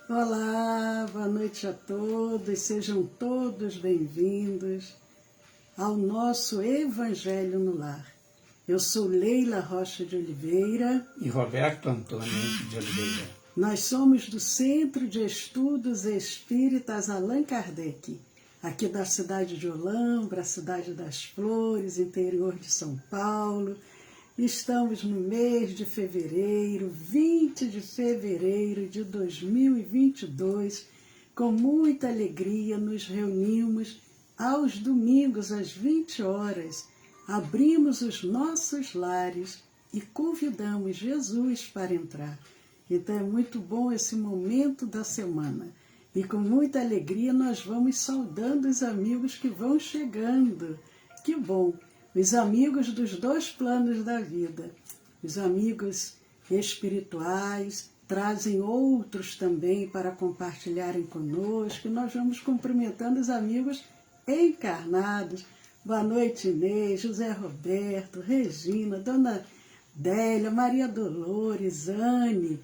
Olá, boa noite a todos, sejam todos bem-vindos ao nosso Evangelho no Lar. Eu sou Leila Rocha de Oliveira e Roberto Antônio de Oliveira. Nós somos do Centro de Estudos Espíritas Allan Kardec, aqui da cidade de Olambra, cidade das Flores, interior de São Paulo. Estamos no mês de fevereiro, 20 de fevereiro de 2022, com muita alegria nos reunimos aos domingos às 20 horas, abrimos os nossos lares e convidamos Jesus para entrar. Então é muito bom esse momento da semana e com muita alegria nós vamos saudando os amigos que vão chegando. Que bom! Os amigos dos dois planos da vida, os amigos espirituais, trazem outros também para compartilharem conosco. Nós vamos cumprimentando os amigos encarnados. Boa noite, Inês, José Roberto, Regina, Dona Délia, Maria Dolores, Anne.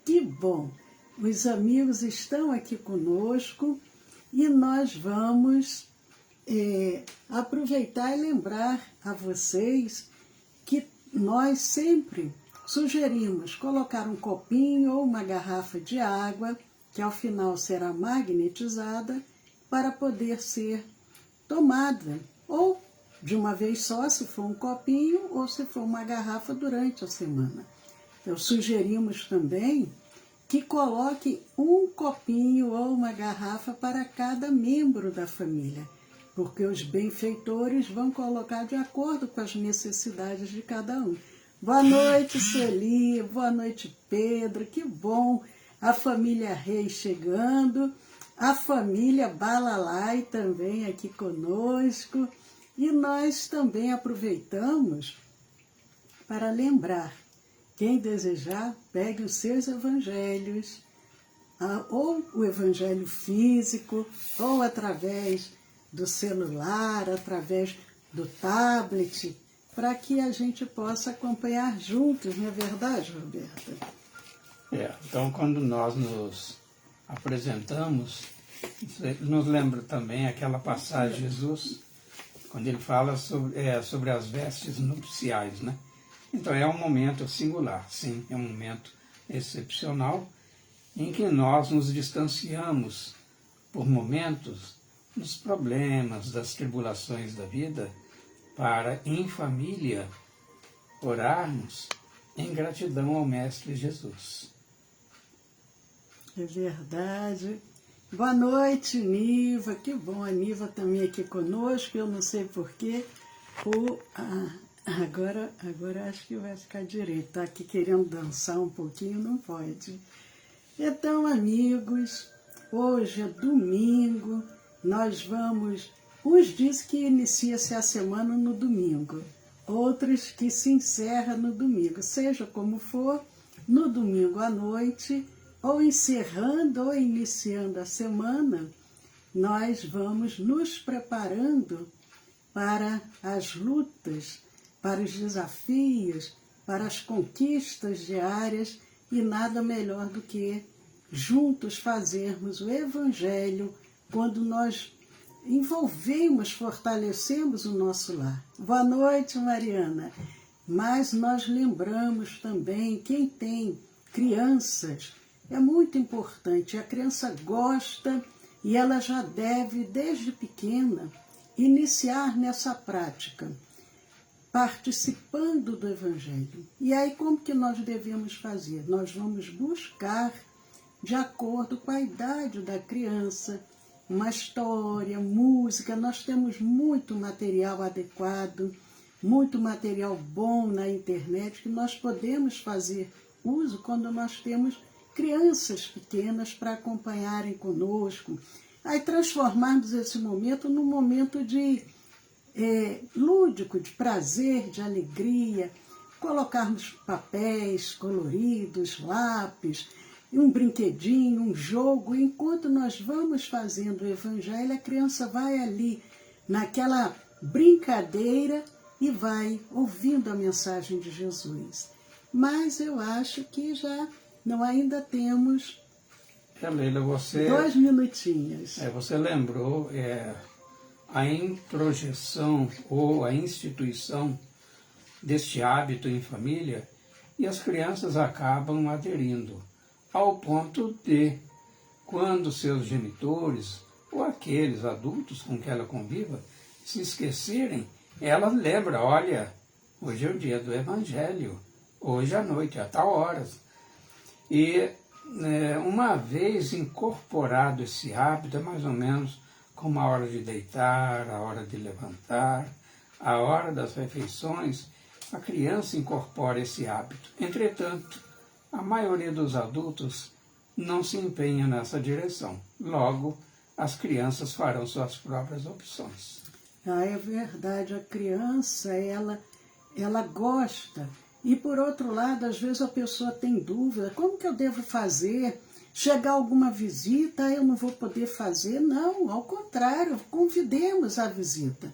Que bom! Os amigos estão aqui conosco e nós vamos aproveitar e lembrar a vocês que nós sempre sugerimos colocar um copinho ou uma garrafa de água, que ao final será magnetizada, para poder ser tomada, ou de uma vez só, se for um copinho, ou se for uma garrafa durante a semana. Então, sugerimos também que coloque um copinho ou uma garrafa para cada membro da família, porque os benfeitores vão colocar de acordo com as necessidades de cada um. Boa noite, Sueli, boa noite, Pedro, que bom, a família Reis chegando, a família Balalai também aqui conosco, e nós também aproveitamos para lembrar, quem desejar, pegue os seus evangelhos, ou o evangelho físico, ou através do celular, através do tablet, para que a gente possa acompanhar juntos, não é verdade, Roberta? Então, quando nós nos apresentamos, nos lembra também aquela passagem de Jesus, quando ele fala sobre as vestes nupciais, né? Então, é um momento singular, sim, é um momento excepcional, em que nós nos distanciamos por momentos dos problemas, das tribulações da vida, para, em família, orarmos em gratidão ao Mestre Jesus. É verdade. Boa noite, Niva. Que bom, a Niva também aqui conosco. Eu não sei porquê. Agora acho que vai ficar direito. Está aqui querendo dançar um pouquinho, não pode. Então, amigos, hoje é domingo. Nós vamos, uns dizem que inicia-se a semana no domingo, outros que se encerra no domingo, seja como for, no domingo à noite, ou encerrando ou iniciando a semana, nós vamos nos preparando para as lutas, para os desafios, para as conquistas diárias, e nada melhor do que juntos fazermos o Evangelho quando nós envolvemos, fortalecemos o nosso lar. Boa noite, Mariana. Mas nós lembramos também, quem tem crianças, é muito importante. A criança gosta e ela já deve, desde pequena, iniciar nessa prática, participando do Evangelho. E aí, como que nós devemos fazer? Nós vamos buscar, de acordo com a idade da criança, uma história, música. Nós temos muito material adequado, muito material bom na internet que nós podemos fazer uso quando nós temos crianças pequenas para acompanharem conosco. Aí transformarmos esse momento num momento de lúdico, de prazer, de alegria, colocarmos papéis coloridos, lápis, um brinquedinho, um jogo. Enquanto nós vamos fazendo o Evangelho, a criança vai ali naquela brincadeira e vai ouvindo a mensagem de Jesus. Mas eu acho que já não ainda temos Leila, você... 2 minutinhos. Você lembrou a introjeção ou a instituição deste hábito em família e as crianças acabam aderindo, ao ponto de, quando seus genitores ou aqueles adultos com que ela conviva se esquecerem, ela lembra, olha, hoje é o dia do Evangelho, hoje à noite, a tal horas. E uma vez incorporado esse hábito, é mais ou menos como a hora de deitar, a hora de levantar, a hora das refeições, a criança incorpora esse hábito. Entretanto, a maioria dos adultos não se empenha nessa direção. Logo, as crianças farão suas próprias opções. É verdade, a criança, ela gosta. E, por outro lado, às vezes a pessoa tem dúvida, como que eu devo fazer? Chegar alguma visita, eu não vou poder fazer? Não, ao contrário, convidemos a visita.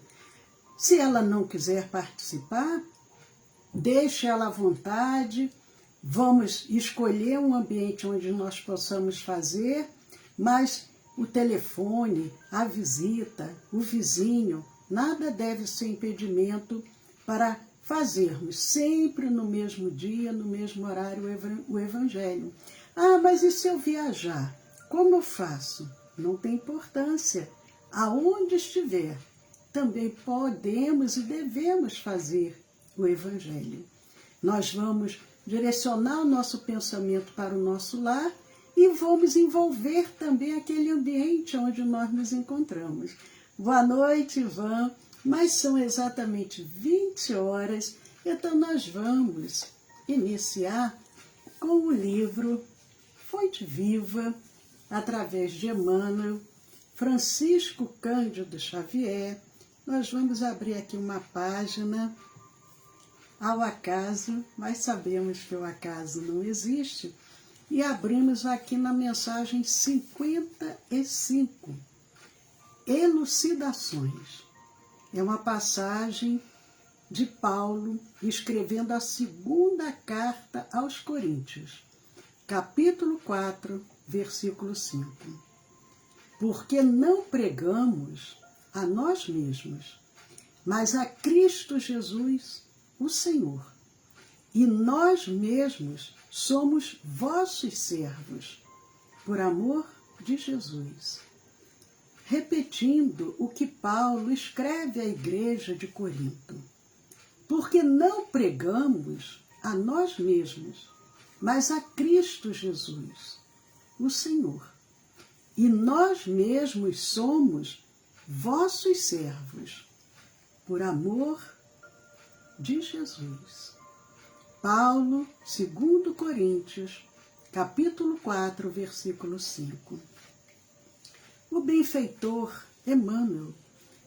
Se ela não quiser participar, deixe ela à vontade, vamos escolher um ambiente onde nós possamos fazer, mas o telefone, a visita, o vizinho, nada deve ser impedimento para fazermos sempre no mesmo dia, no mesmo horário, o Evangelho. Ah, mas e se eu viajar? Como eu faço? Não tem importância. Aonde estiver, também podemos e devemos fazer o Evangelho. Nós vamos direcionar o nosso pensamento para o nosso lar e vamos envolver também aquele ambiente onde nós nos encontramos. Boa noite, Ivan. Mas são exatamente 20 horas, então nós vamos iniciar com o livro Fonte Viva, através de Emmanuel, Francisco Cândido Xavier. Nós vamos abrir aqui uma página ao acaso, mas sabemos que o acaso não existe, e abrimos aqui na mensagem 55, Elucidações. É uma passagem de Paulo escrevendo a segunda carta aos Coríntios, capítulo 4, versículo 5. Porque não pregamos a nós mesmos, mas a Cristo Jesus, o Senhor. E nós mesmos somos vossos servos, por amor de Jesus. Repetindo o que Paulo escreve à igreja de Corinto. Porque não pregamos a nós mesmos, mas a Cristo Jesus, o Senhor. E nós mesmos somos vossos servos, por amor de Jesus. Paulo, 2 Coríntios, capítulo 4, versículo 5. O benfeitor Emmanuel,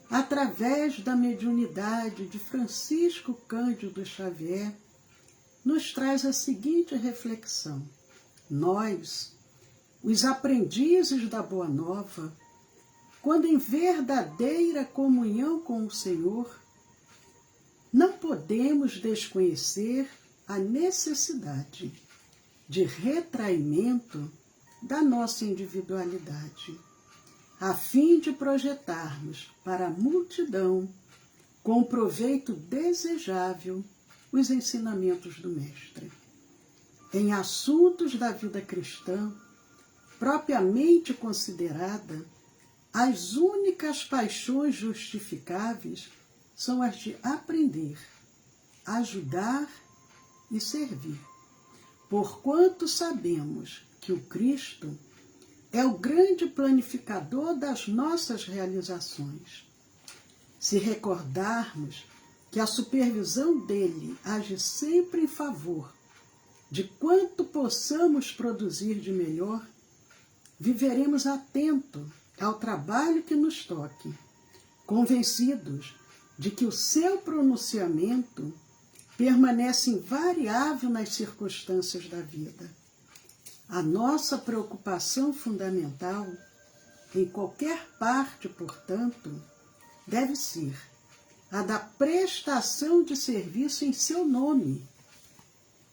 através da mediunidade de Francisco Cândido Xavier, nos traz a seguinte reflexão. Nós, os aprendizes da Boa Nova, quando em verdadeira comunhão com o Senhor, não podemos desconhecer a necessidade de retraimento da nossa individualidade, a fim de projetarmos para a multidão, com proveito desejável, os ensinamentos do Mestre. Em assuntos da vida cristã, propriamente considerada, as únicas paixões justificáveis são as de aprender, ajudar e servir. Porquanto sabemos que o Cristo é o grande planificador das nossas realizações. Se recordarmos que a supervisão dele age sempre em favor de quanto possamos produzir de melhor, viveremos atento ao trabalho que nos toque, convencidos de que o seu pronunciamento permanece invariável nas circunstâncias da vida. A nossa preocupação fundamental, em qualquer parte, portanto, deve ser a da prestação de serviço em seu nome,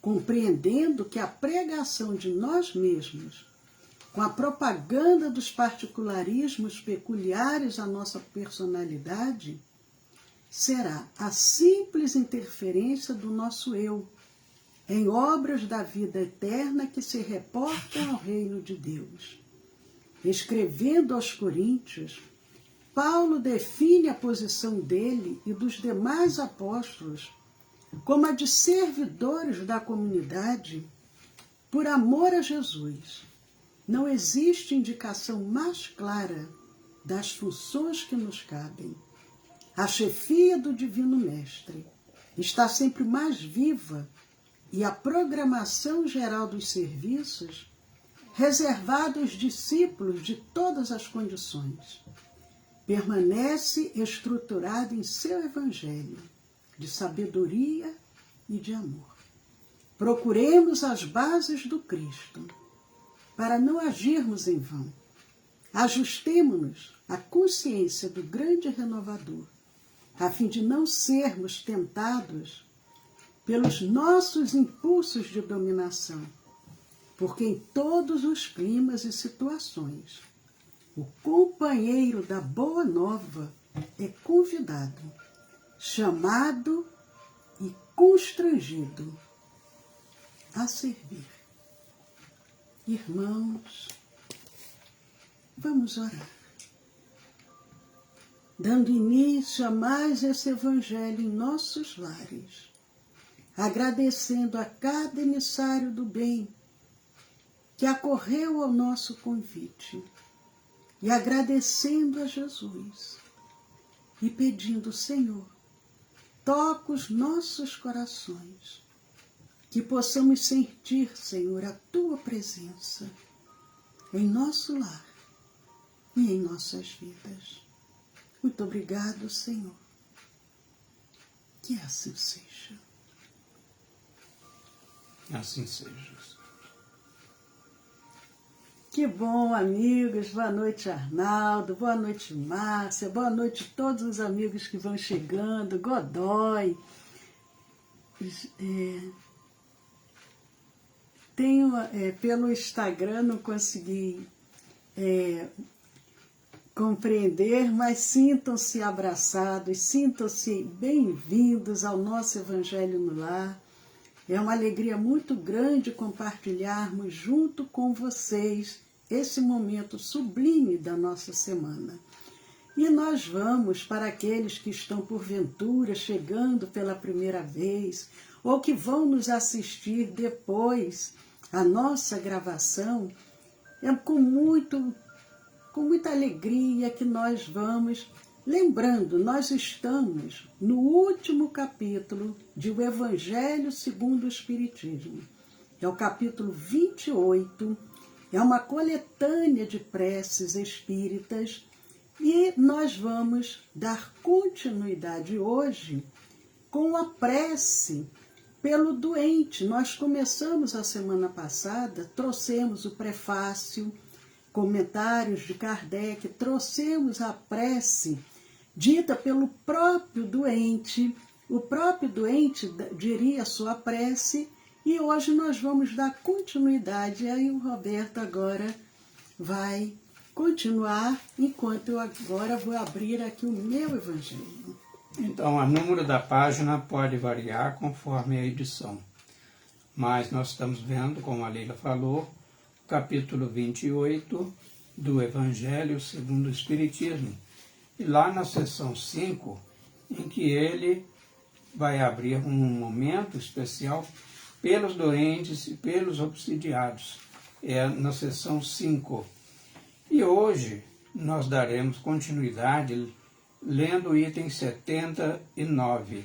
compreendendo que a pregação de nós mesmos com a propaganda dos particularismos peculiares à nossa personalidade, será a simples interferência do nosso eu em obras da vida eterna que se reportam ao reino de Deus. Escrevendo aos Coríntios, Paulo define a posição dele e dos demais apóstolos como a de servidores da comunidade por amor a Jesus. Não existe indicação mais clara das funções que nos cabem. A chefia do Divino Mestre está sempre mais viva e a programação geral dos serviços reservada aos discípulos de todas as condições permanece estruturada em seu Evangelho de sabedoria e de amor. Procuremos as bases do Cristo para não agirmos em vão. Ajustemo-nos à consciência do grande renovador, a fim de não sermos tentados pelos nossos impulsos de dominação, porque em todos os climas e situações, o companheiro da Boa Nova é convidado, chamado e constrangido a servir. Irmãos, vamos orar, dando início a mais esse Evangelho em nossos lares, agradecendo a cada emissário do bem que acorreu ao nosso convite e agradecendo a Jesus e pedindo, Senhor, toca os nossos corações, que possamos sentir, Senhor, a Tua presença em nosso lar e em nossas vidas. Muito obrigado, Senhor. Que assim seja. Assim seja. Que bom, amigos. Boa noite, Arnaldo. Boa noite, Márcia. Boa noite a todos os amigos que vão chegando. Godoy. Pelo Instagram não consegui compreender, mas sintam-se abraçados, sintam-se bem-vindos ao nosso Evangelho no Lar. É uma alegria muito grande compartilharmos junto com vocês esse momento sublime da nossa semana. E nós vamos, para aqueles que estão porventura chegando pela primeira vez, ou que vão nos assistir depois a nossa gravação, é com muita alegria que nós vamos. Lembrando, nós estamos no último capítulo de O Evangelho segundo o Espiritismo. É o capítulo 28, é uma coletânea de preces espíritas e nós vamos dar continuidade hoje com a prece pelo doente. Nós começamos a semana passada, trouxemos o prefácio, comentários de Kardec, trouxemos a prece dita pelo próprio doente. O próprio doente diria a sua prece e hoje nós vamos dar continuidade. Aí o Roberto agora vai continuar, enquanto eu agora vou abrir aqui o meu Evangelho. Então, o número da página pode variar conforme a edição, mas nós estamos vendo, como a Leila falou, o capítulo 28 do Evangelho segundo o Espiritismo. E lá na seção 5, em que ele vai abrir um momento especial pelos doentes e pelos obsidiados. É na seção 5. E hoje nós daremos continuidade lendo o item 79.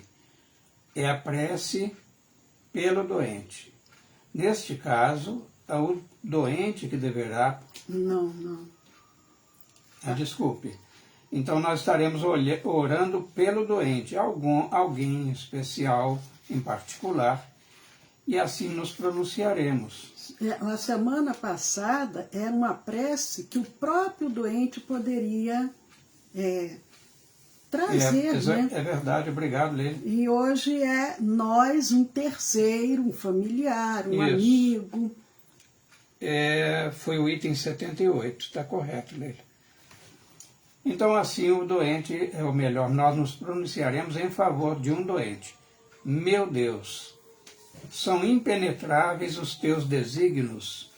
É a prece pelo doente. Neste caso, é o doente que deverá... Não. Desculpe. Então nós estaremos orando pelo doente, alguém especial, em particular, e assim nos pronunciaremos. Na semana passada era uma prece que o próprio doente poderia trazer, né? É verdade, obrigado, Leila. E hoje é nós, um terceiro, um familiar, um amigo. foi o item 78, está correto, Leila. Então, assim, o doente, ou melhor, nós nos pronunciaremos em favor de um doente. Meu Deus, são impenetráveis os teus desígnios,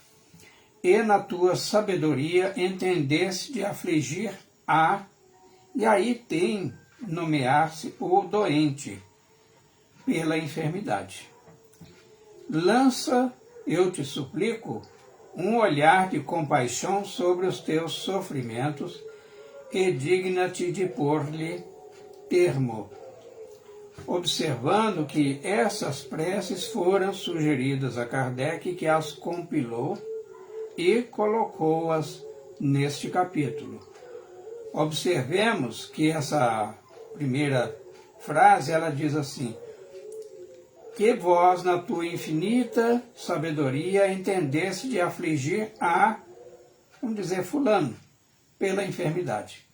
e na tua sabedoria entendeste de afligir a... E aí tem nomear-se o doente pela enfermidade. Lança, eu te suplico, um olhar de compaixão sobre os teus sofrimentos e digna-te de pôr-lhe termo, observando que essas preces foram sugeridas a Kardec, que as compilou e colocou-as neste capítulo. Observemos que essa primeira frase, ela diz assim: que vós, na tua infinita sabedoria, entendesse de afligir a, vamos dizer, fulano, pela enfermidade.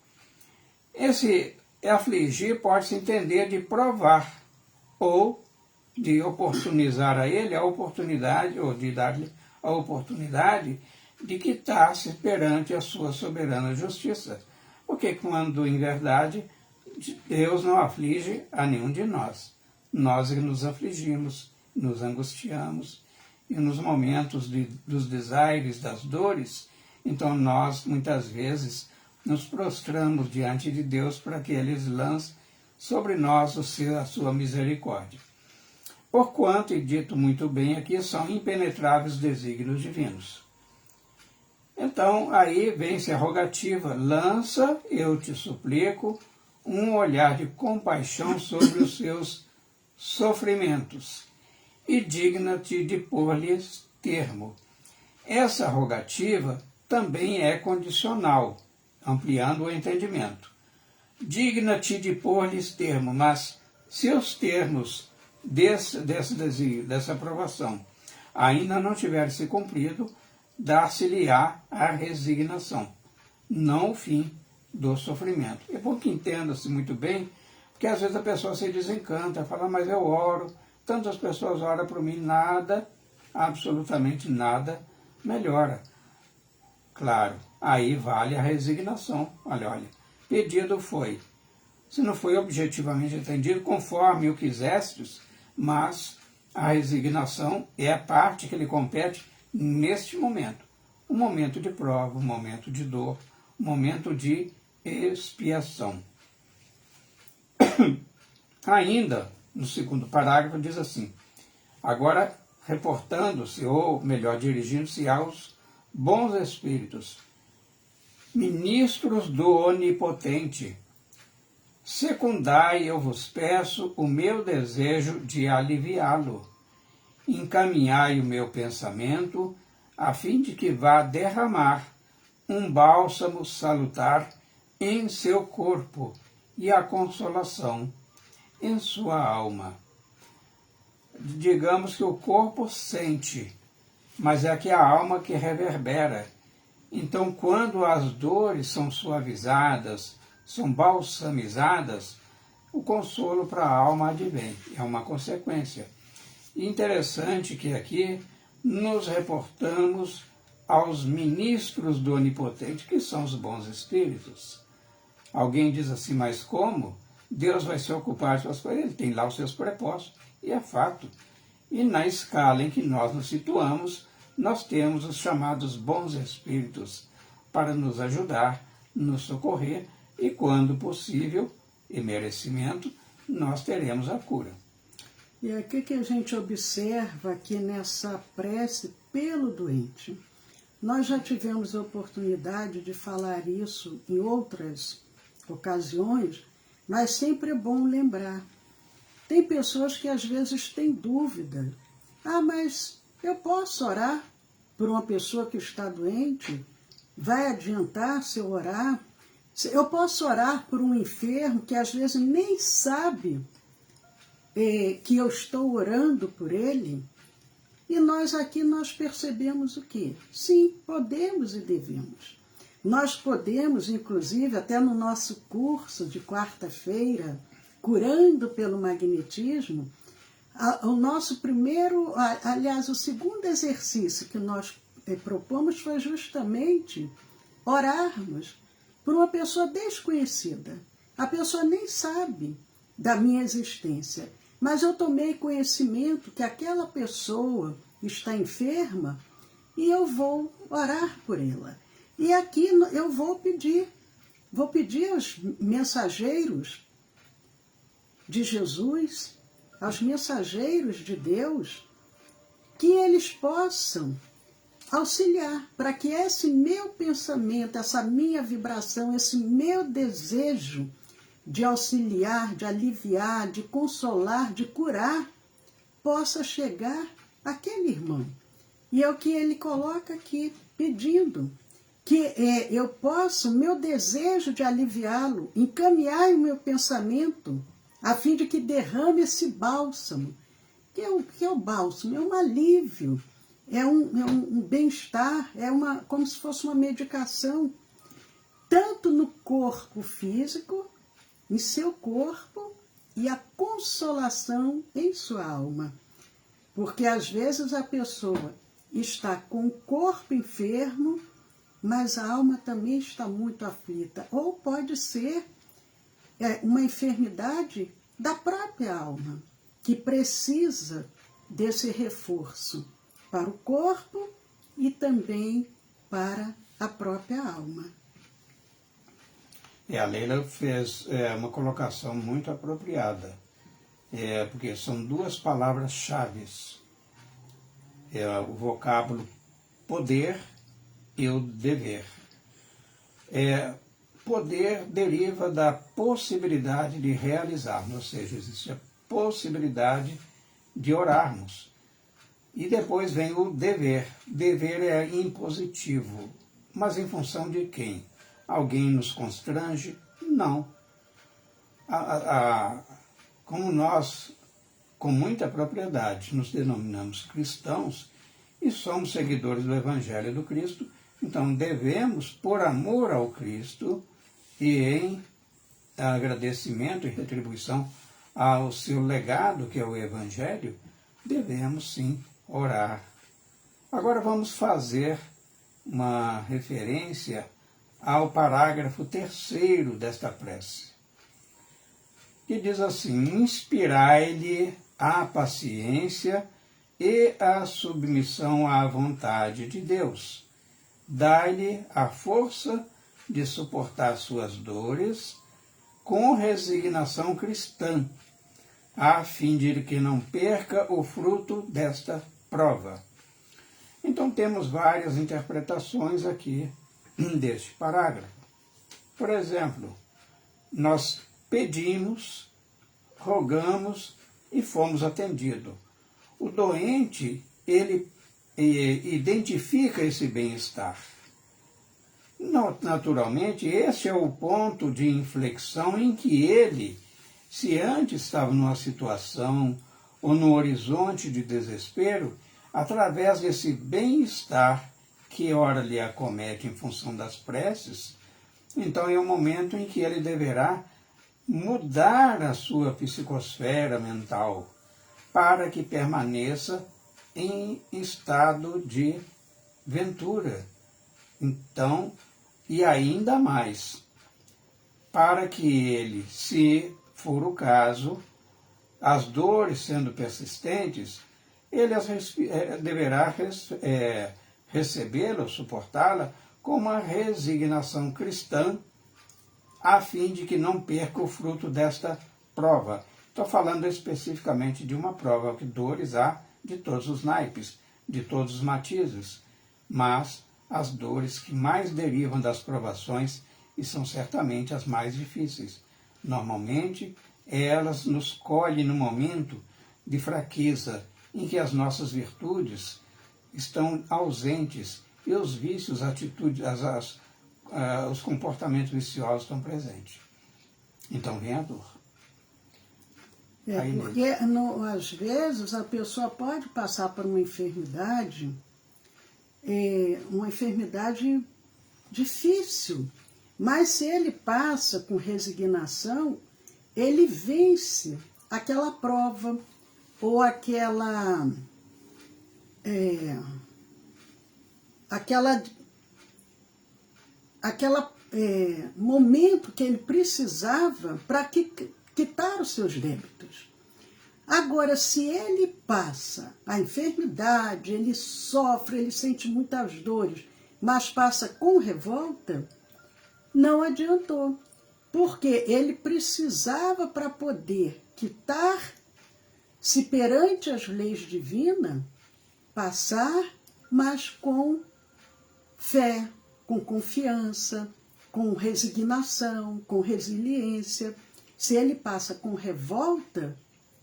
Esse afligir pode-se entender de provar, ou de oportunizar a ele a oportunidade, ou de dar-lhe a oportunidade de quitar-se perante a sua soberana justiça. Porque quando, em verdade, Deus não aflige a nenhum de nós. Nós que nos afligimos, nos angustiamos, e nos momentos dos desaires, das dores, então nós, muitas vezes, nos prostramos diante de Deus para que Ele lance sobre nós a sua misericórdia. Porquanto, e dito muito bem aqui, são impenetráveis desígnios divinos. Então, aí vem-se a rogativa: lança, eu te suplico, um olhar de compaixão sobre os seus sofrimentos e digna-te de pôr-lhes termo. Essa rogativa também é condicional, ampliando o entendimento. Digna-te de pôr-lhes termo, mas se os termos dessa aprovação ainda não tiverem se cumprido, dar-se-lhe-á a resignação, não o fim do sofrimento. É bom que entenda-se muito bem, porque às vezes a pessoa se desencanta, fala: mas eu oro, tantas pessoas oram por mim, nada, absolutamente nada, melhora. Claro, aí vale a resignação. Olha, pedido foi, se não foi objetivamente entendido conforme o quisestes, mas a resignação é a parte que lhe compete neste momento. Um momento de prova, um momento de dor, um momento de expiação. Ainda, no segundo parágrafo, diz assim: agora reportando-se, ou melhor, dirigindo-se aos bons espíritos, ministros do Onipotente, secundai, eu vos peço, o meu desejo de aliviá-lo. Encaminhai o meu pensamento, a fim de que vá derramar um bálsamo salutar em seu corpo e a consolação em sua alma. Digamos que o corpo sente, mas é aqui a alma que reverbera. Então, quando as dores são suavizadas, são balsamizadas, o consolo para a alma advém, é uma consequência. Interessante que aqui nos reportamos aos ministros do Onipotente, que são os bons espíritos. Alguém diz assim: mas como? Deus vai se ocupar de suas coisas? Ele tem lá os seus prepostos, e é fato. E na escala em que nós nos situamos, nós temos os chamados bons espíritos para nos ajudar, nos socorrer, e quando possível e merecimento, nós teremos a cura. E o que a gente observa aqui nessa prece pelo doente? Nós já tivemos a oportunidade de falar isso em outras ocasiões, mas sempre é bom lembrar. Tem pessoas que às vezes têm dúvida. Mas eu posso orar por uma pessoa que está doente? Vai adiantar se eu orar? Eu posso orar por um enfermo que às vezes nem sabe que eu estou orando por ele? E nós aqui percebemos o quê? Sim, podemos e devemos. Nós podemos, inclusive, até no nosso curso de quarta-feira, Curando pelo Magnetismo, o nosso primeiro, aliás, o segundo exercício que nós propomos foi justamente orarmos por uma pessoa desconhecida. A pessoa nem sabe da minha existência, mas eu tomei conhecimento que aquela pessoa está enferma e eu vou orar por ela. E aqui eu vou pedir aos mensageiros de Jesus, aos mensageiros de Deus, que eles possam auxiliar para que esse meu pensamento, essa minha vibração, esse meu desejo de auxiliar, de aliviar, de consolar, de curar, possa chegar àquele irmão. E é o que ele coloca aqui, pedindo que eu possa, o meu desejo de aliviá-lo, encaminhar o meu pensamento, a fim de que derrame esse bálsamo. Que é o bálsamo? É um alívio, é um bem-estar, como se fosse uma medicação, tanto no corpo físico, em seu corpo, e a consolação em sua alma. Porque às vezes a pessoa está com o corpo enfermo, mas a alma também está muito aflita. Ou pode ser uma enfermidade da própria alma, que precisa desse reforço para o corpo e também para a própria alma. E a Leila fez uma colocação muito apropriada, porque são duas palavras-chave. O vocábulo poder e o dever. Poder deriva da possibilidade de realizarmos, ou seja, existe a possibilidade de orarmos. E depois vem o dever. Dever é impositivo. Mas em função de quem? Alguém nos constrange? Não. Como nós, com muita propriedade, nos denominamos cristãos e somos seguidores do Evangelho do Cristo, então devemos, por amor ao Cristo e em agradecimento e retribuição ao seu legado, que é o Evangelho, devemos sim orar. Agora vamos fazer uma referência ao parágrafo 3º desta prece, que diz assim: inspirai-lhe a paciência e a submissão à vontade de Deus. Dai-lhe a força de suportar suas dores com resignação cristã, a fim de que não perca o fruto desta prova. Então temos várias interpretações aqui deste parágrafo. Por exemplo, nós pedimos, rogamos e fomos atendidos. O doente, ele identifica esse bem-estar. Naturalmente, esse é o ponto de inflexão em que ele, se antes estava numa situação ou no horizonte de desespero, através desse bem-estar que ora lhe acomete em função das preces, então é o momento em que ele deverá mudar a sua psicosfera mental para que permaneça em estado de ventura. Então, e ainda mais, para que ele, se for o caso, as dores sendo persistentes, ele deverá recebê-la, suportá-la com uma resignação cristã, a fim de que não perca o fruto desta prova. Estou falando especificamente de uma prova, que dores há de todos os naipes, de todos os matizes, mas as dores que mais derivam das provações, e são certamente as mais difíceis. Normalmente, elas nos colhem no momento de fraqueza, em que as nossas virtudes estão ausentes e os vícios, atitudes, os comportamentos viciosos estão presentes. Então vem a dor. Porque às vezes a pessoa pode passar por uma enfermidade difícil, mas se ele passa com resignação, ele vence aquela prova ou momento que ele precisava para quitar os seus débitos. Agora, se ele passa a enfermidade, ele sofre, ele sente muitas dores, mas passa com revolta, não adiantou, porque ele precisava, para poder quitar-se perante as leis divinas, passar, mas com fé, com confiança, com resignação, com resiliência. Se ele passa com revolta,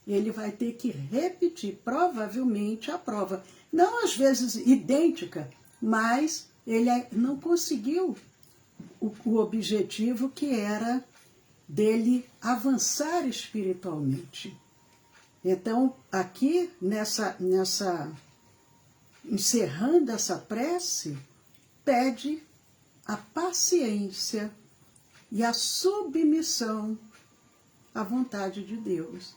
ele vai ter que repetir provavelmente a prova. Não às vezes idêntica, mas ele não conseguiu o objetivo que era dele avançar espiritualmente. Então, aqui, encerrando essa prece, pede a paciência e a submissão à vontade de Deus.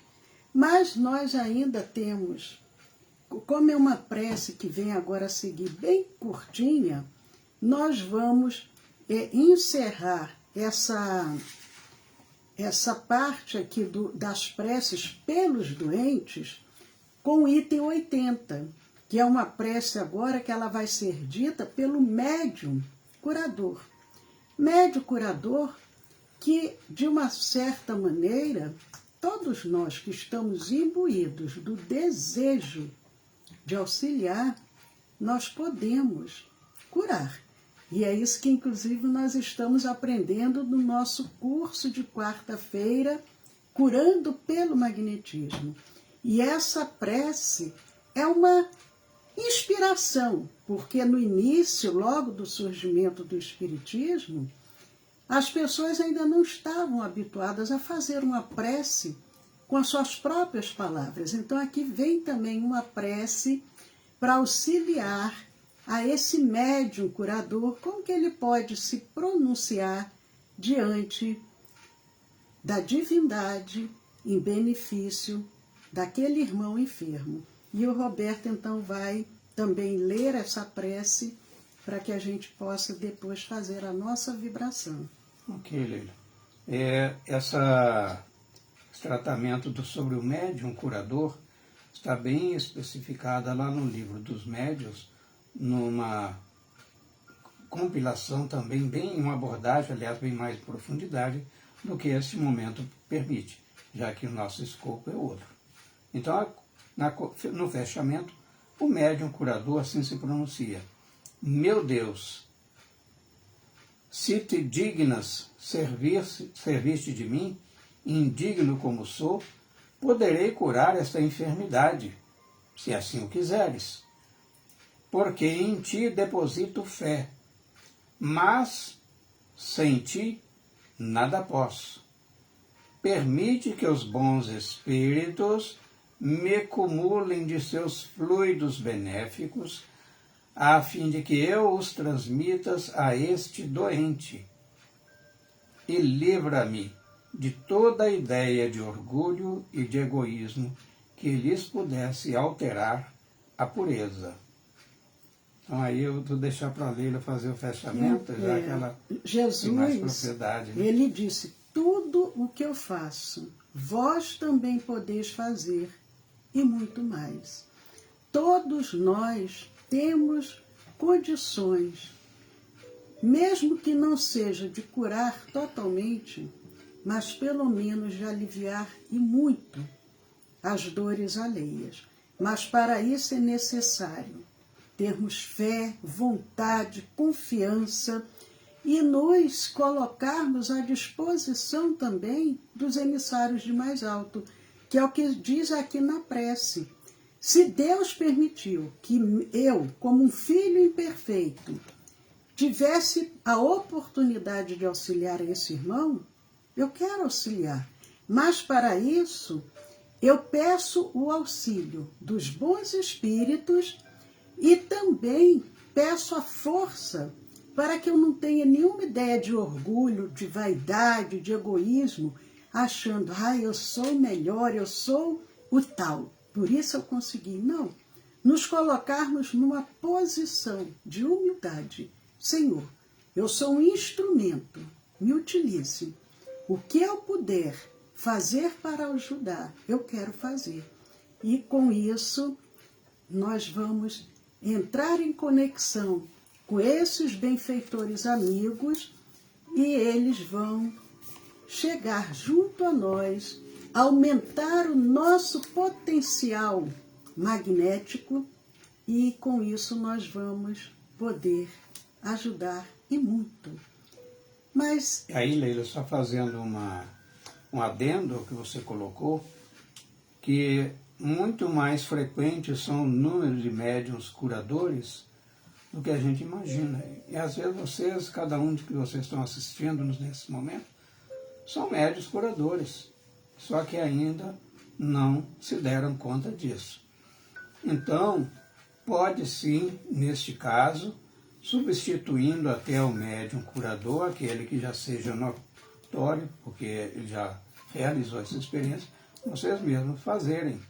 Mas nós ainda temos, como é uma prece que vem agora a seguir bem curtinha, nós vamos encerrar essa parte aqui das preces pelos doentes com o item 80, que é uma prece agora que ela vai ser dita pelo médium curador. Médium curador que, de uma certa maneira, todos nós que estamos imbuídos do desejo de auxiliar, nós podemos curar. E é isso que, inclusive, nós estamos aprendendo no nosso curso de quarta-feira, Curando pelo Magnetismo. E essa prece é uma inspiração, porque no início, logo do surgimento do Espiritismo, as pessoas ainda não estavam habituadas a fazer uma prece com as suas próprias palavras. Então aqui vem também uma prece para auxiliar a esse médium curador, como que ele pode se pronunciar diante da divindade em benefício daquele irmão enfermo. E o Roberto então vai também ler essa prece para que a gente possa depois fazer a nossa vibração. Ok, Leila. Esse tratamento sobre o médium curador está bem especificada lá no livro dos médiuns, numa compilação também, uma abordagem, aliás, bem mais em profundidade do que este momento permite, já que o nosso escopo é outro. Então, no fechamento, o médium curador assim se pronuncia: meu Deus, se te dignas servir-te de mim, indigno como sou, poderei curar esta enfermidade, se assim o quiseres. Porque em ti deposito fé, mas sem ti nada posso. Permite que os bons espíritos me cumulem de seus fluidos benéficos, a fim de que eu os transmitas a este doente. E livra-me de toda ideia de orgulho e de egoísmo que lhes pudesse alterar a pureza. Então aí eu vou deixar para a Leila fazer o fechamento, já que ela tem mais propriedade. Né? Ele disse: tudo o que eu faço, vós também podeis fazer, e muito mais. Todos nós temos condições, mesmo que não seja de curar totalmente, mas pelo menos de aliviar e muito as dores alheias. Mas para isso é necessário termos fé, vontade, confiança e nos colocarmos à disposição também dos emissários de mais alto, que é o que diz aqui na prece. Se Deus permitiu que eu, como um filho imperfeito, tivesse a oportunidade de auxiliar esse irmão, eu quero auxiliar. Mas para isso, eu peço o auxílio dos bons espíritos e também peço a força para que eu não tenha nenhuma ideia de orgulho, de vaidade, de egoísmo, achando, eu sou melhor, eu sou o tal, por isso eu consegui. Não, nos colocarmos numa posição de humildade. Senhor, eu sou um instrumento, me utilize. O que eu puder fazer para ajudar, eu quero fazer. E com isso, nós vamos entrar em conexão com esses benfeitores amigos e eles vão chegar junto a nós, aumentar o nosso potencial magnético e com isso nós vamos poder ajudar e muito. Mas aí, Leila, só fazendo um adendo ao que você colocou, que muito mais frequentes são o número de médiuns curadores do que a gente imagina. E às vezes vocês, cada um de que vocês estão assistindo nesse momento, são médiuns curadores, só que ainda não se deram conta disso. Então, pode sim, neste caso, substituindo até o médium curador, aquele que já seja notório, porque ele já realizou essa experiência, vocês mesmos fazerem.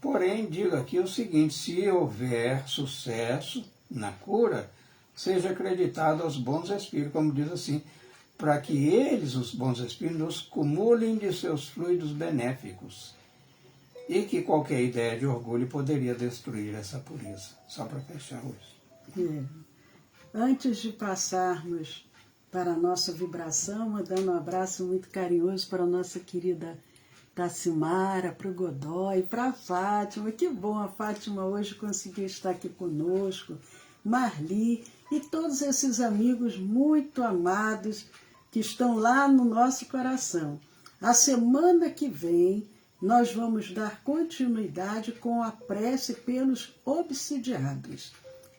Porém, digo aqui o seguinte, se houver sucesso na cura, seja acreditado aos bons espíritos, como diz assim, para que eles, os bons espíritos, nos cumulem de seus fluidos benéficos, e que qualquer ideia de orgulho poderia destruir essa pureza. Só para fechar hoje. Antes de passarmos para a nossa vibração, mandando um abraço muito carinhoso para a nossa querida Tacimara, para o Godoy, para a Fátima. Que bom, a Fátima hoje conseguiu estar aqui conosco, Marli e todos esses amigos muito amados que estão lá no nosso coração. A semana que vem nós vamos dar continuidade com a prece pelos obsidiados.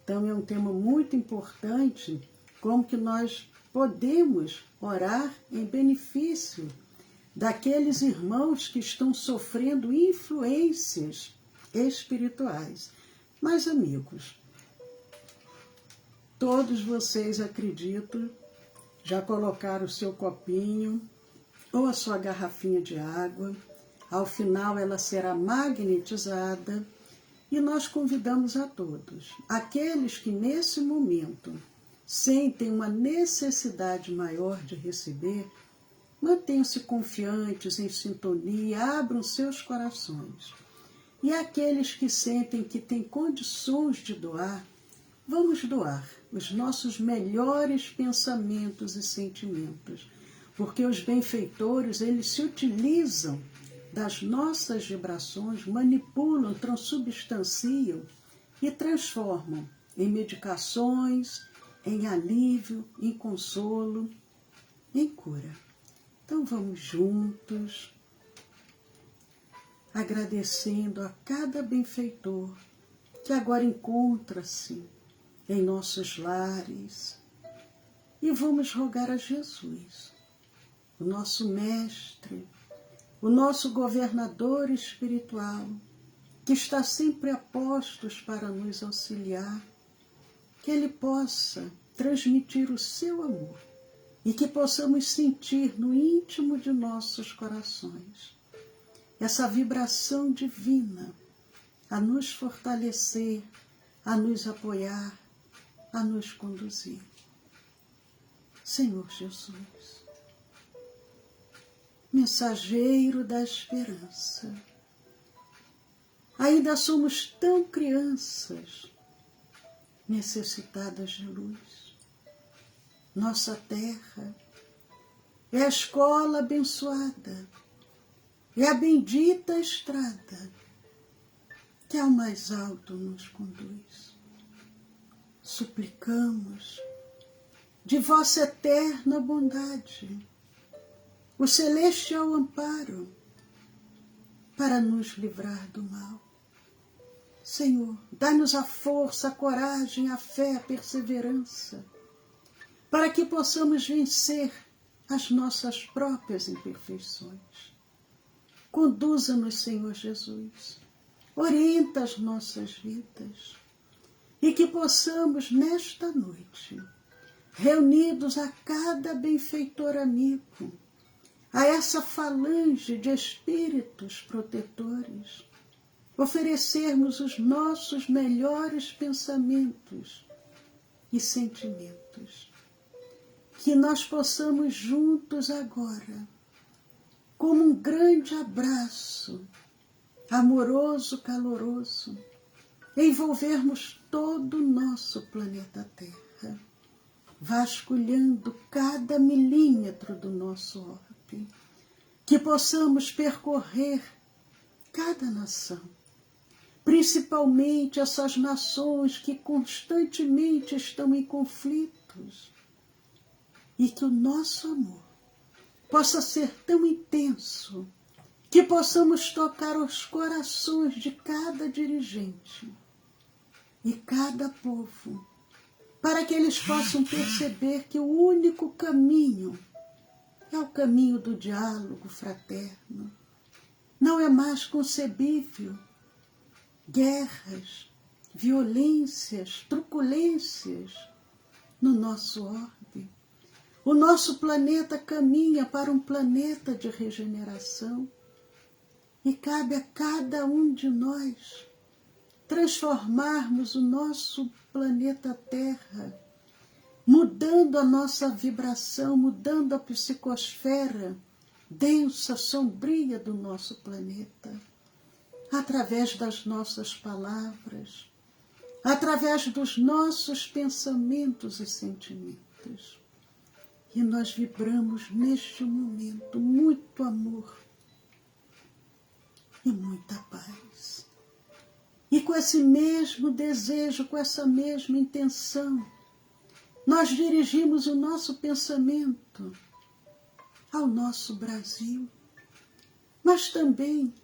Então é um tema muito importante, como que nós podemos orar em benefício daqueles irmãos que estão sofrendo influências espirituais. Mas, amigos, todos vocês, acredito, já colocaram o seu copinho ou a sua garrafinha de água. Ao final ela será magnetizada e nós convidamos a todos, aqueles que nesse momento sentem uma necessidade maior de receber, mantenham-se confiantes, em sintonia, abram seus corações. E aqueles que sentem que têm condições de doar, vamos doar os nossos melhores pensamentos e sentimentos, porque os benfeitores, eles se utilizam das nossas vibrações, manipulam, transubstanciam e transformam em medicações, em alívio, em consolo, em cura. Então vamos juntos, agradecendo a cada benfeitor que agora encontra-se em nossos lares e vamos rogar a Jesus, o nosso mestre, o nosso governador espiritual, que está sempre a postos para nos auxiliar, que ele possa transmitir o seu amor e que possamos sentir no íntimo de nossos corações essa vibração divina a nos fortalecer, a nos apoiar, a nos conduzir. Senhor Jesus, mensageiro da esperança, ainda somos tão crianças, necessitadas de luz. Nossa terra é a escola abençoada, é a bendita estrada que ao mais alto nos conduz. Suplicamos de vossa eterna bondade o celestial amparo para nos livrar do mal. Senhor, dá-nos a força, a coragem, a fé, a perseverança, para que possamos vencer as nossas próprias imperfeições. Conduza-nos, Senhor Jesus, orienta as nossas vidas e que possamos, nesta noite, reunidos a cada benfeitor amigo, a essa falange de espíritos protetores, oferecermos os nossos melhores pensamentos e sentimentos. Que nós possamos juntos agora, como um grande abraço, amoroso, caloroso, envolvermos todo o nosso planeta Terra, vasculhando cada milímetro do nosso orbe, que possamos percorrer cada nação, principalmente essas nações que constantemente estão em conflitos, e que o nosso amor possa ser tão intenso que possamos tocar os corações de cada dirigente e cada povo, para que eles possam perceber que o único caminho é o caminho do diálogo fraterno. Não é mais concebível guerras, violências, truculências no nosso orbe. O nosso planeta caminha para um planeta de regeneração e cabe a cada um de nós transformarmos o nosso planeta Terra, mudando a nossa vibração, mudando a psicosfera densa, sombria do nosso planeta, através das nossas palavras, através dos nossos pensamentos e sentimentos. E nós vibramos neste momento muito amor e muita paz. E com esse mesmo desejo, com essa mesma intenção, nós dirigimos o nosso pensamento ao nosso Brasil, mas também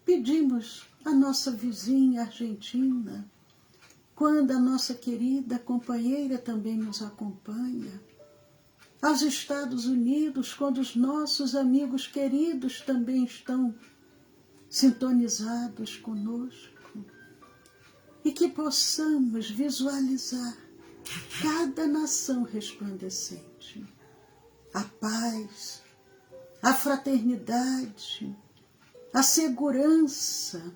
pedimos à nossa vizinha Argentina, quando a nossa querida companheira também nos acompanha, aos Estados Unidos, quando os nossos amigos queridos também estão sintonizados conosco, e que possamos visualizar cada nação resplandecente, a paz, a fraternidade, a segurança,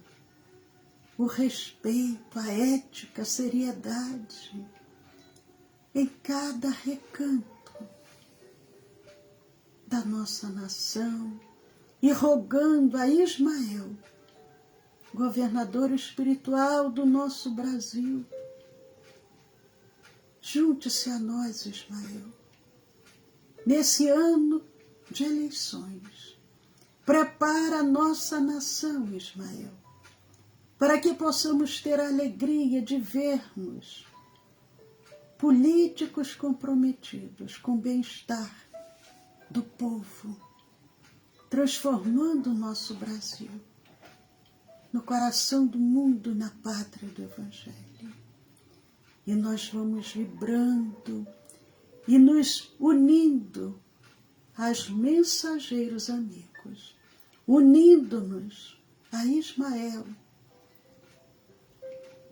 o respeito, a ética, a seriedade, em cada recanto da nossa nação, e rogando a Ismael, governador espiritual do nosso Brasil, junte-se a nós, Ismael, nesse ano de eleições. Prepara a nossa nação, Ismael, para que possamos ter a alegria de vermos políticos comprometidos com o bem-estar do povo, transformando o nosso Brasil no coração do mundo, na pátria do Evangelho. E nós vamos vibrando e nos unindo aos mensageiros amigos, unindo-nos a Ismael,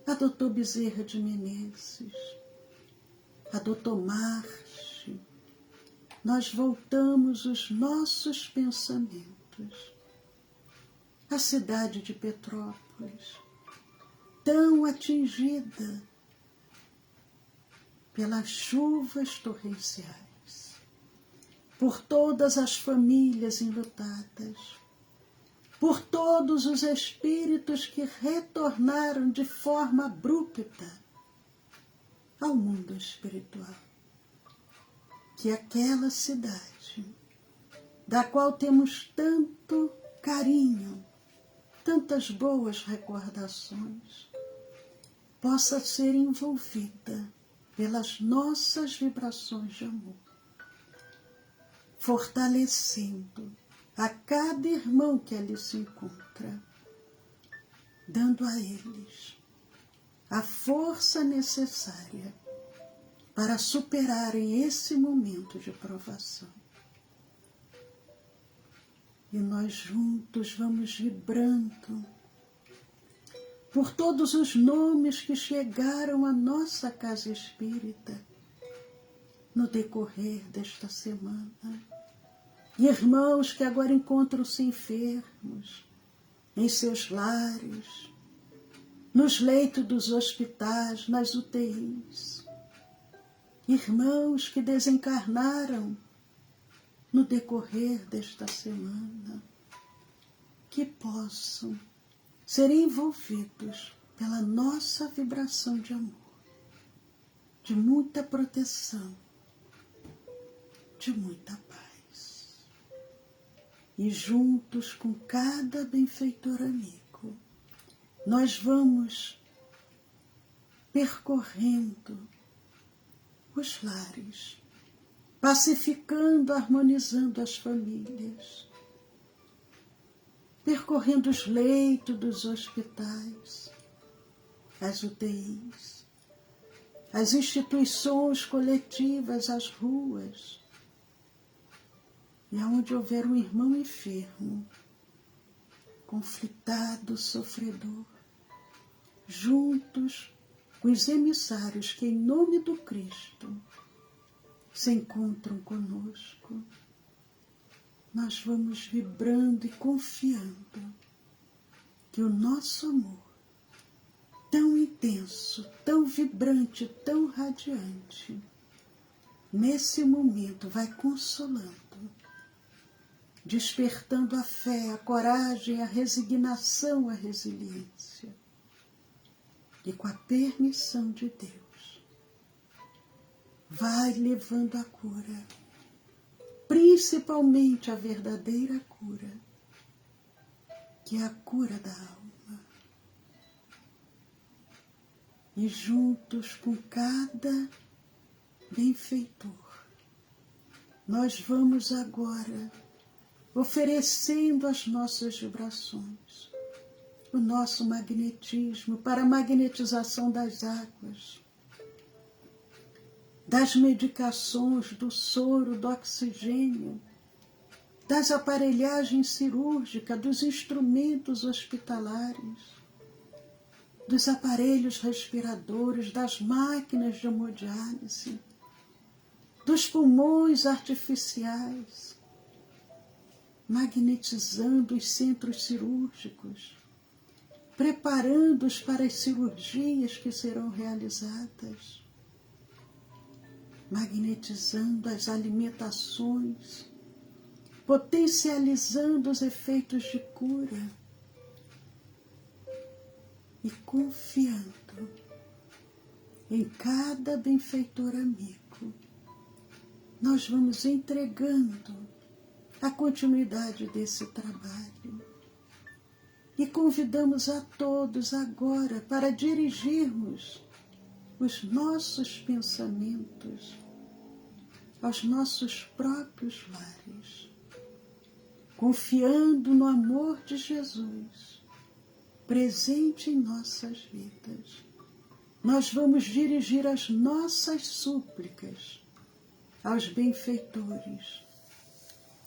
a doutor Bezerra de Menezes, a doutor Marche. Nós voltamos os nossos pensamentos à cidade de Petrópolis, tão atingida pelas chuvas torrenciais, por todas as famílias enlutadas, por todos os espíritos que retornaram de forma abrupta ao mundo espiritual. Que aquela cidade, da qual temos tanto carinho, tantas boas recordações, possa ser envolvida pelas nossas vibrações de amor, fortalecendo a cada irmão que ali se encontra, dando a eles a força necessária para superarem esse momento de provação. E nós juntos vamos vibrando por todos os nomes que chegaram à nossa casa espírita no decorrer desta semana. Irmãos que agora encontram-se enfermos em seus lares, nos leitos dos hospitais, nas UTIs. Irmãos que desencarnaram no decorrer desta semana, que possam ser envolvidos pela nossa vibração de amor, de muita proteção, de muita paz. E juntos com cada benfeitor amigo, nós vamos percorrendo os lares, pacificando, harmonizando as famílias, percorrendo os leitos dos hospitais, as UTIs, as instituições coletivas, as ruas, e aonde houver um irmão enfermo, conflitado, sofredor, juntos com os emissários que, em nome do Cristo, se encontram conosco, nós vamos vibrando e confiando que o nosso amor, tão intenso, tão vibrante, tão radiante, nesse momento vai consolando, despertando a fé, a coragem, a resignação, a resiliência. E com a permissão de Deus, vai levando a cura, principalmente a verdadeira cura, que é a cura da alma. E juntos com cada benfeitor, nós vamos agora oferecendo as nossas vibrações, o nosso magnetismo para a magnetização das águas, das medicações, do soro, do oxigênio, das aparelhagens cirúrgicas, dos instrumentos hospitalares, dos aparelhos respiradores, das máquinas de hemodiálise, dos pulmões artificiais, magnetizando os centros cirúrgicos, preparando-os para as cirurgias que serão realizadas, magnetizando as alimentações, potencializando os efeitos de cura e confiando em cada benfeitor amigo. Nós vamos entregando a continuidade desse trabalho. E convidamos a todos agora para dirigirmos os nossos pensamentos aos nossos próprios lares, confiando no amor de Jesus, presente em nossas vidas. Nós vamos dirigir as nossas súplicas aos benfeitores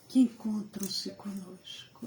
que encontram-se conosco.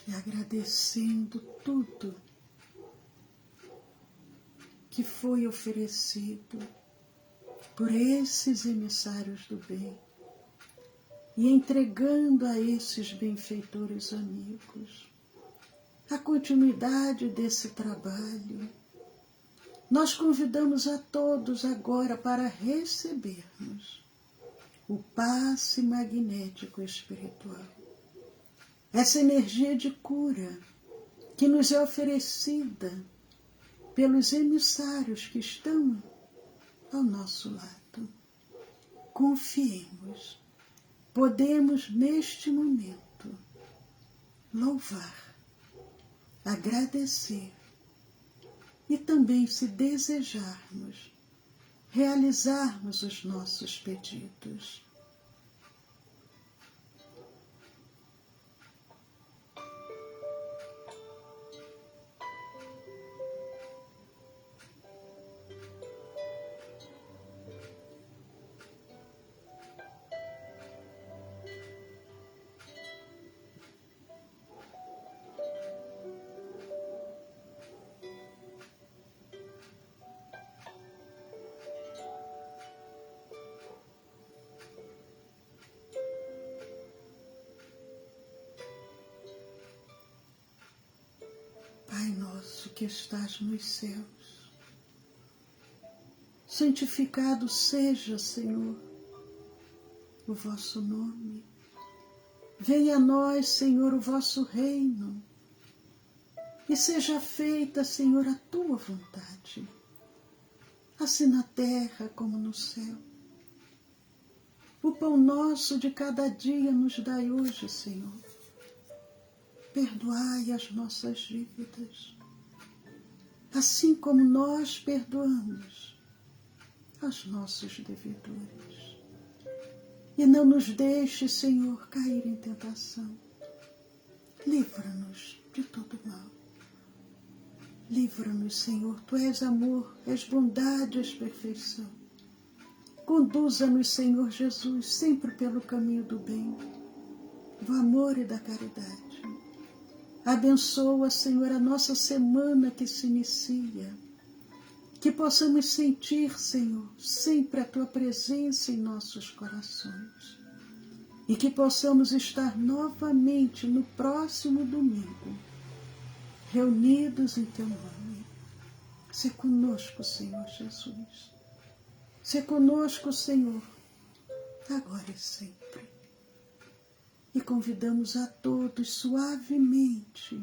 E agradecendo tudo que foi oferecido por esses emissários do bem e entregando a esses benfeitores amigos a continuidade desse trabalho. Nós convidamos a todos agora para recebermos o passe magnético espiritual. Essa energia de cura que nos é oferecida pelos emissários que estão ao nosso lado. Confiemos. Podemos, neste momento, louvar, agradecer e também, se desejarmos, realizarmos os nossos pedidos. Pai nosso que estás nos céus, santificado seja, Senhor, o vosso nome. Venha a nós, Senhor, o vosso reino, e seja feita, Senhor, a tua vontade, assim na terra como no céu. O pão nosso de cada dia nos dai hoje, Senhor. Perdoai as nossas dívidas, assim como nós perdoamos aos nossos devedores. E não nos deixe, Senhor, cair em tentação. Livra-nos de todo mal. Livra-nos, Senhor, Tu és amor, és bondade, és perfeição. Conduza-nos, Senhor Jesus, sempre pelo caminho do bem, do amor e da caridade. Abençoa, Senhor, a nossa semana que se inicia. Que possamos sentir, Senhor, sempre a Tua presença em nossos corações. E que possamos estar novamente no próximo domingo, reunidos em Teu nome. Se conosco, Senhor Jesus. Se conosco, Senhor, agora e sempre. E convidamos a todos suavemente.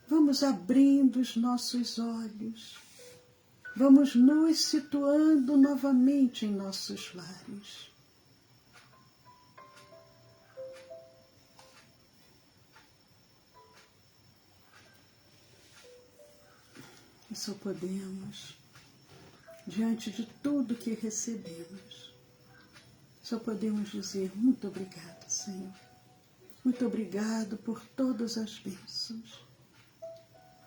Vamos abrindo os nossos olhos. Vamos nos situando novamente em nossos lares. E só podemos, diante de tudo que recebemos, só podemos dizer muito obrigado, Senhor. Muito obrigado por todas as bênçãos.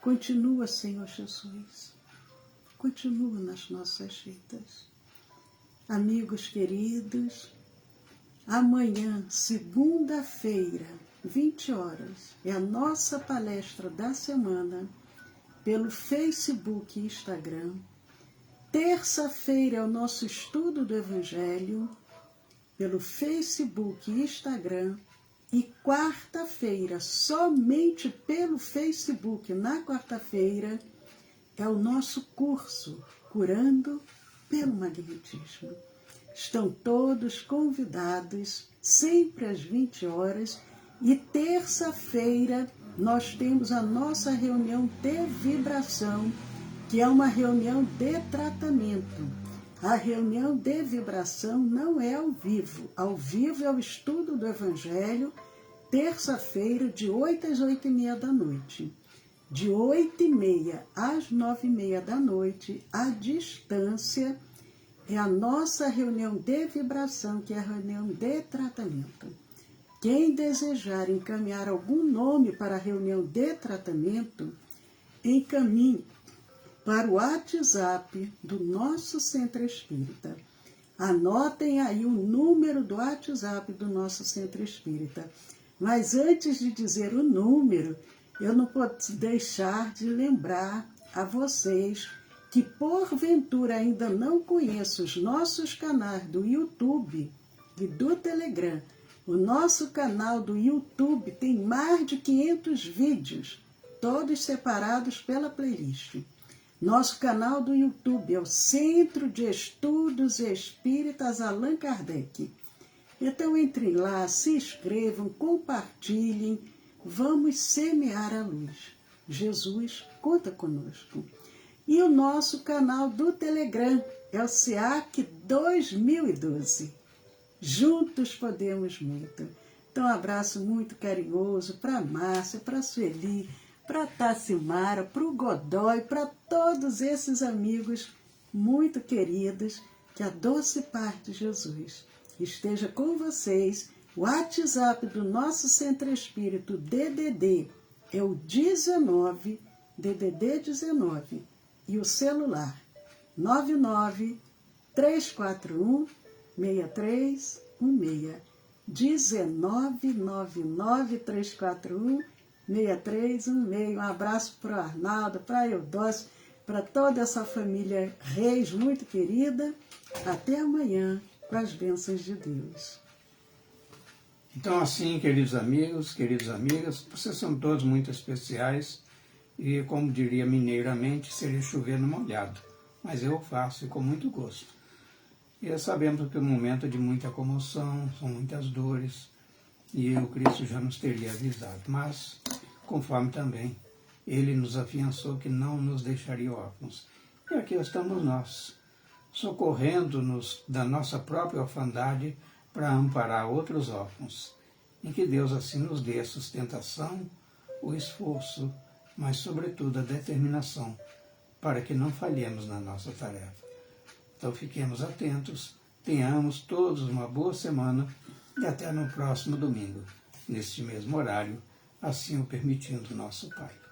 Continua, Senhor Jesus. Continua nas nossas vidas. Amigos queridos, amanhã, segunda-feira, 20 horas, é a nossa palestra da semana pelo Facebook e Instagram. Terça-feira é o nosso estudo do Evangelho pelo Facebook e Instagram. E quarta-feira, somente pelo Facebook, na quarta-feira, é o nosso curso Curando pelo Magnetismo. Estão todos convidados, sempre às 20 horas. E terça-feira nós temos a nossa reunião de vibração, que é uma reunião de tratamento. A reunião de vibração não é ao vivo. Ao vivo é o estudo do Evangelho, terça-feira, de 8 às 8h30 da noite. De 8h30 às 9h30 da noite, à distância, é a nossa reunião de vibração, que é a reunião de tratamento. Quem desejar encaminhar algum nome para a reunião de tratamento, encaminhe para o WhatsApp do nosso Centro Espírita. Anotem aí o número do WhatsApp do nosso Centro Espírita. Mas antes de dizer o número, eu não posso deixar de lembrar a vocês que, porventura, ainda não conheçam os nossos canais do YouTube e do Telegram, O nosso canal do YouTube tem mais de 500 vídeos, todos separados pela playlist. Nosso canal do YouTube é o Centro de Estudos Espíritas Allan Kardec. Então entrem lá, se inscrevam, compartilhem, vamos semear a luz. Jesus conta conosco. E o nosso canal do Telegram é o SEAC 2012. Juntos podemos muito. Então, um abraço muito carinhoso para a Márcia, para a Sueli, para a Tassimara, para o Godoy, para todos esses amigos muito queridos, que a doce paz de Jesus esteja com vocês. O WhatsApp do nosso Centro Espírito DDD é o 19, DDD 19, e o celular 99 341 6316, 1999 341 6316. Um abraço para o Arnaldo, para a Eudócio, para toda essa família Reis muito querida. Até amanhã, com as bênçãos de Deus. Então, assim, queridos amigos, queridas amigas, vocês são todos muito especiais e, como diria mineiramente, seria chover no molhado, mas eu faço e com muito gosto. E sabemos que é um momento de muita comoção, são muitas dores, e o Cristo já nos teria avisado, mas, conforme também, Ele nos afiançou que não nos deixaria órfãos. E aqui estamos nós, socorrendo-nos da nossa própria orfandade para amparar outros órfãos, e que Deus assim nos dê a sustentação, o esforço, mas sobretudo a determinação, para que não falhemos na nossa tarefa. Então fiquemos atentos, tenhamos todos uma boa semana e até no próximo domingo, neste mesmo horário, assim o permitindo nosso Pai.